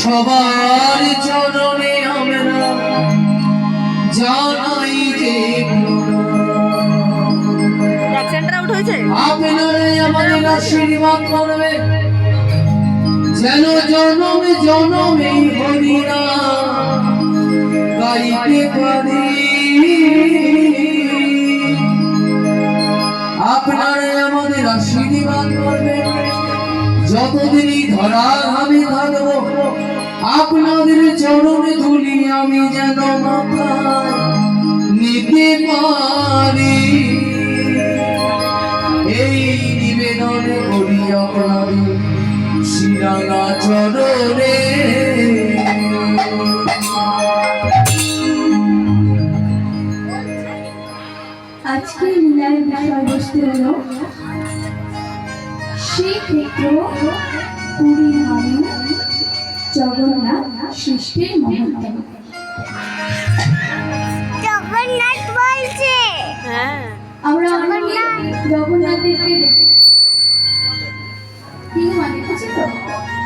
সবার চরণে আমরা জানাই যে আপনারা আমাদের আশীর্বাদ করবে যেন জনমে জনমে হরিনাম গাইতে পারি। আপনারা আমাদের আশীর্বাদ করবে যতদিনই ধরার আমি থাকবো আপনাদের চরণে ধুলি আমি যেন মাথায় নিতে পারি। এই নিবেদন করি আপনাদের শিরাঙা চরণে। আজকে লীলার বিষয়বস্তু হলো শ্রীক্ষেত্র পুরী ধামে জগন্নাথ সৃষ্টির মহত্ব। জগন্নাথ বলছে আমরা জগন্নাথ দেবকে দেখেছি, কিন্তু দেখেছি তো